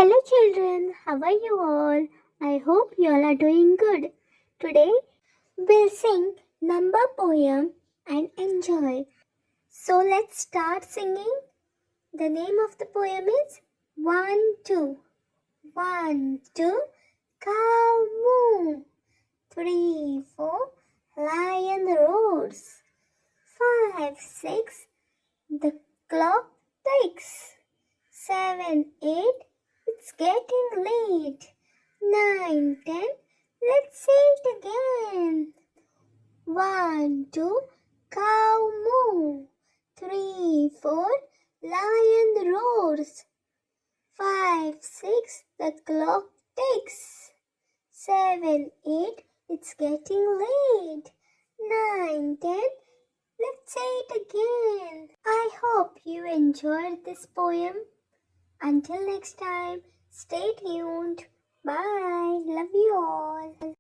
Hello children, how are you all? I hope you all are doing good. Today we'll sing number poem and enjoy. So let's start singing. The name of the poem is 1, 2. 1, 2, cow moo. 3, 4, lion roars. 5, 6, the clock ticks. 7, 8, it's getting late. 9, 10, let's say it again. 1, 2, cow moo. 3, 4, lion roars. 5, 6, the clock ticks. 7, 8, it's getting late. 9, 10, let's say it again. I hope you enjoyed this poem. Until next time, stay tuned. Bye. Love you all.